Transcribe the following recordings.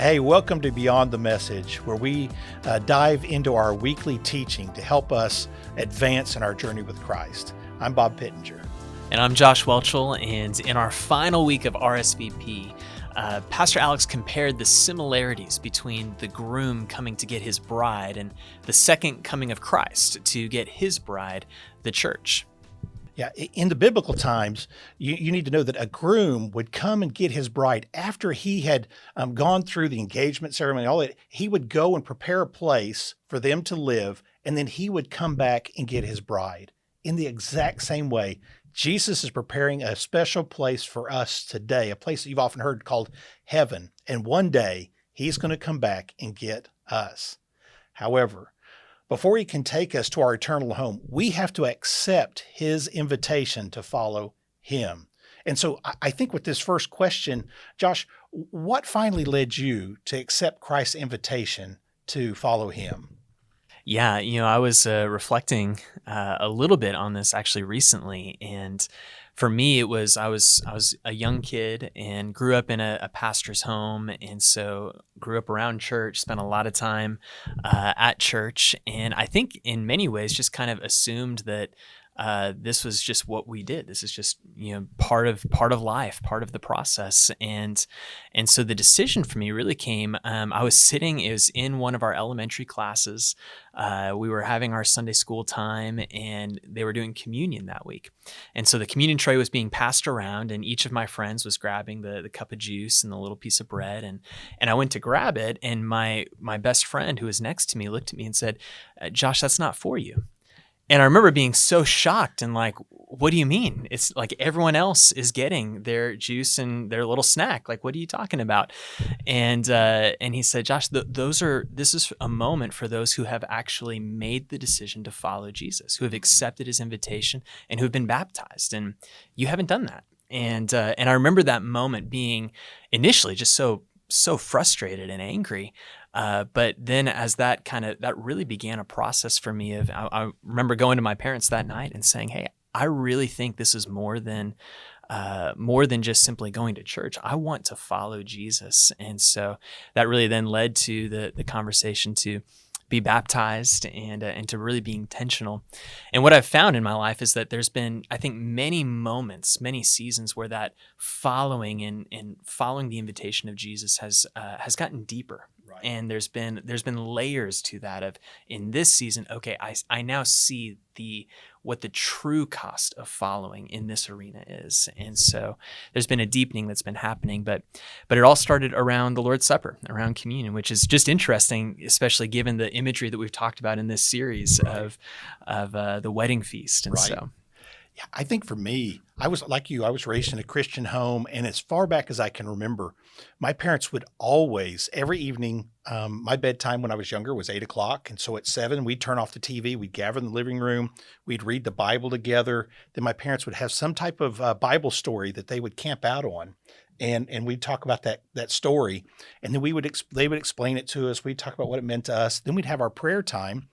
Hey, welcome to Beyond the Message, where we dive into our weekly teaching to help us advance in our journey with Christ. I'm Bob Pittenger. And I'm Josh Welchel, and in our final week of RSVP, Pastor Alex compared the similarities between the groom coming to get his bride and the second coming of Christ to get his bride, the church. Yeah, in the biblical times, you need to know that a groom would come and get his bride after he had gone through the engagement ceremony, all that. He would go and prepare a place for them to live, and then he would come back and get his bride. In the exact same way, Jesus is preparing a special place for us today, a place that you've often heard called heaven. And one day, he's going to come back and get us. However, before he can take us to our eternal home, we have to accept his invitation to follow him. And so I think with this first question, Josh, what finally led you to accept Christ's invitation to follow him? Yeah, I was reflecting a little bit on this actually recently, and for me, it was I was a young kid and grew up in a pastor's home, and so grew up around church, spent a lot of time at church, and I think in many ways just kind of assumed that this was just what we did. This is just part of life, part of the process, and so the decision for me really came. I was sitting. It was in one of our elementary classes. We were having our Sunday school time, and they were doing communion that week. And so the communion tray was being passed around, and each of my friends was grabbing the cup of juice and the little piece of bread, and I went to grab it, and my best friend who was next to me looked at me and said, "Josh, that's not for you." And I remember being so shocked and like, what do you mean? It's like everyone else is getting their juice and their little snack. Like, what are you talking about? And he said, "Josh, this is a moment for those who have actually made the decision to follow Jesus, who have accepted his invitation and who have been baptized. And you haven't done that." And I remember that moment being initially just so frustrated and angry. But then as that really began a process for me of, I remember going to my parents that night and saying, "Hey, I really think this is more than just simply going to church. I want to follow Jesus." And so that really then led to the conversation to be baptized and to really be intentional. And what I've found in my life is that there's been, I think, many moments, many seasons where that following and following the invitation of Jesus has gotten deeper. Right. And there's been layers to that of, in this season, okay, I now see what the true cost of following in this arena is. And so there's been a deepening that's been happening, but it all started around the Lord's Supper, around communion, which is just interesting, especially given the imagery that we've talked about in this series. Right. of the wedding feast. And right. So yeah, I think for me, I was like you, I was raised in a Christian home, and as far back as I can remember, my parents would always, every evening, my bedtime when I was younger was 8 o'clock. And so at 7, we'd turn off the TV, we'd gather in the living room, we'd read the Bible together. Then my parents would have some type of Bible story that they would camp out on. And we'd talk about that story. And then they would explain it to us. We'd talk about what it meant to us. Then we'd have our prayer time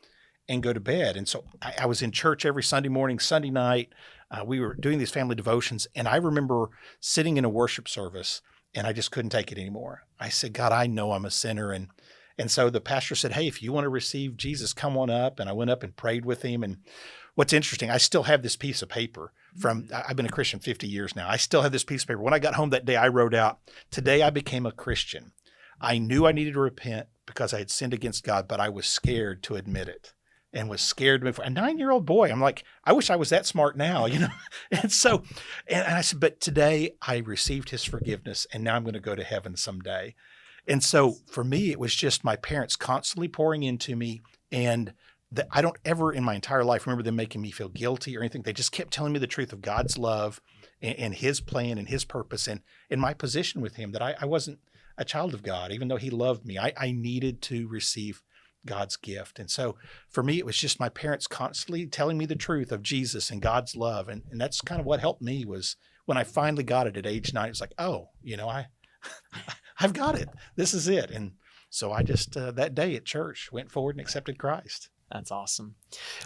and go to bed. And so I was in church every Sunday morning, Sunday night. We were doing these family devotions. And I remember sitting in a worship service, and I just couldn't take it anymore. I said, "God, I know I'm a sinner." And so the pastor said, "Hey, if you want to receive Jesus, come on up." And I went up and prayed with him. And what's interesting, I still have this piece of paper I've been a Christian 50 years now. I still have this piece of paper. When I got home that day, I wrote out, "Today I became a Christian. I knew I needed to repent because I had sinned against God, but I was scared to admit it." And was scared to move forward. A 9-year-old boy. I'm like, I wish I was that smart now, And so, and I said, but today I received his forgiveness, and now I'm going to go to heaven someday. And so for me, it was just my parents constantly pouring into me, and I don't ever in my entire life remember them making me feel guilty or anything. They just kept telling me the truth of God's love and his plan and his purpose, and in my position with him, that I wasn't a child of God, even though he loved me. I needed to receive God's gift. And so for me, it was just my parents constantly telling me the truth of Jesus and God's love. And that's kind of what helped me, was when I finally got it at age 9, it's like, oh, I've got it. This is it. And so I just, that day at church, went forward and accepted Christ. That's awesome.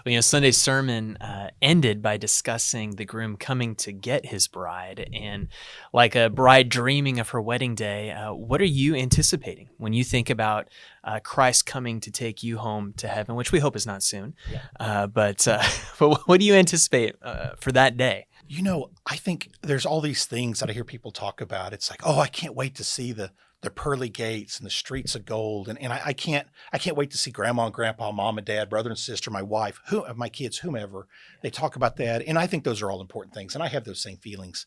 Well, Sunday's sermon ended by discussing the groom coming to get his bride. And like a bride dreaming of her wedding day, what are you anticipating when you think about Christ coming to take you home to heaven, which we hope is not soon? Yeah. But what do you anticipate for that day? I think there's all these things that I hear people talk about. It's like, oh, I can't wait to see the pearly gates and the streets of gold. And I can't wait to see grandma and grandpa, mom and dad, brother and sister, my wife, my kids, whomever. They talk about that. And I think those are all important things. And I have those same feelings.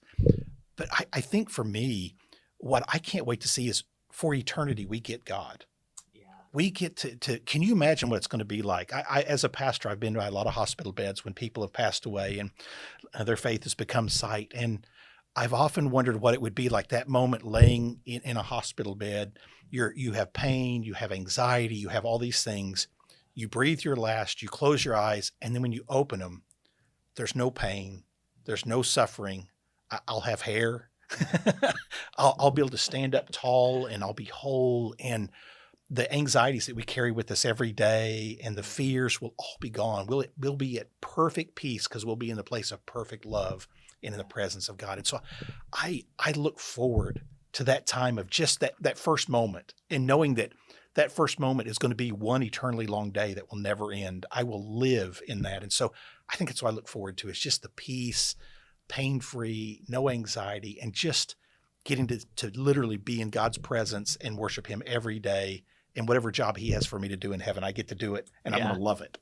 But I think for me, what I can't wait to see is for eternity, we get God. We get to can you imagine what it's going to be like? I as a pastor, I've been to a lot of hospital beds when people have passed away and their faith has become sight. And I've often wondered what it would be like that moment laying in a hospital bed. You have pain, you have anxiety, you have all these things. You breathe your last, you close your eyes, and then when you open them, there's no pain, there's no suffering. I'll have hair. I'll be able to stand up tall and I'll be whole. And the anxieties that we carry with us every day and the fears will all be gone. We'll be at perfect peace because we'll be in the place of perfect love and in the presence of God. And so I look forward to that time of just that first moment and knowing that first moment is going to be one eternally long day that will never end. I will live in that. And so I think that's what I look forward to. It's just the peace, pain-free, no anxiety, and just getting to literally be in God's presence and worship him every day. And whatever job he has for me to do in heaven, I get to do it, and I'm going to love it.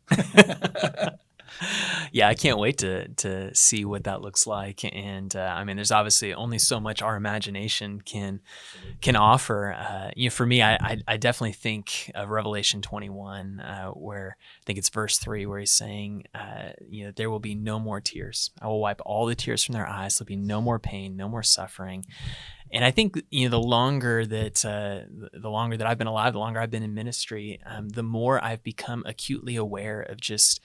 Yeah, I can't wait to see what that looks like. And there's obviously only so much our imagination can offer. For me, I definitely think of Revelation 21, where I think it's verse 3, where he's saying, there will be no more tears. I will wipe all the tears from their eyes. There'll be no more pain, no more suffering. And I think the longer that I've been alive, the longer I've been in ministry, the more I've become acutely aware of just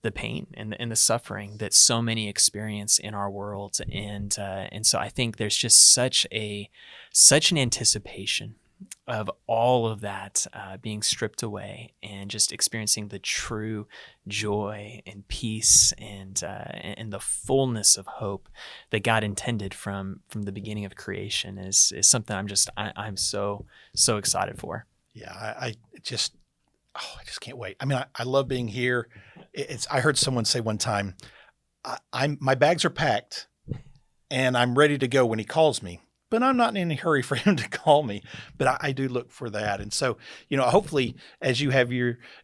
the pain and the suffering that so many experience in our world, and so I think there's just such an anticipation of all of that being stripped away and just experiencing the true joy and peace and the fullness of hope that God intended from the beginning of creation is something I'm so excited for. Yeah, I just can't wait. I love being here. I heard someone say one time, my bags are packed and I'm ready to go when he calls me. But I'm not in any hurry for him to call me. But I do look for that. And so, hopefully as you have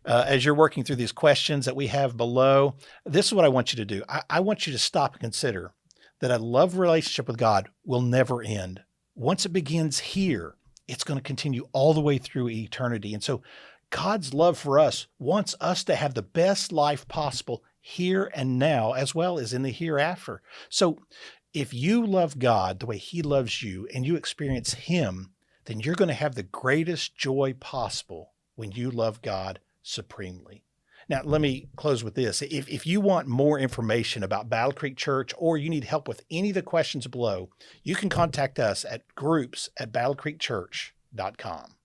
as you're working through these questions that we have below, this is what I want you to do. I want you to stop and consider that a love relationship with God will never end. Once it begins here, it's going to continue all the way through eternity. And so God's love for us wants us to have the best life possible here and now, as well as in the hereafter. So if you love God the way he loves you and you experience him, then you're going to have the greatest joy possible when you love God supremely. Now, let me close with this. If you want more information about Battle Creek Church or you need help with any of the questions below, you can contact us at groups@battlecreekchurch.com.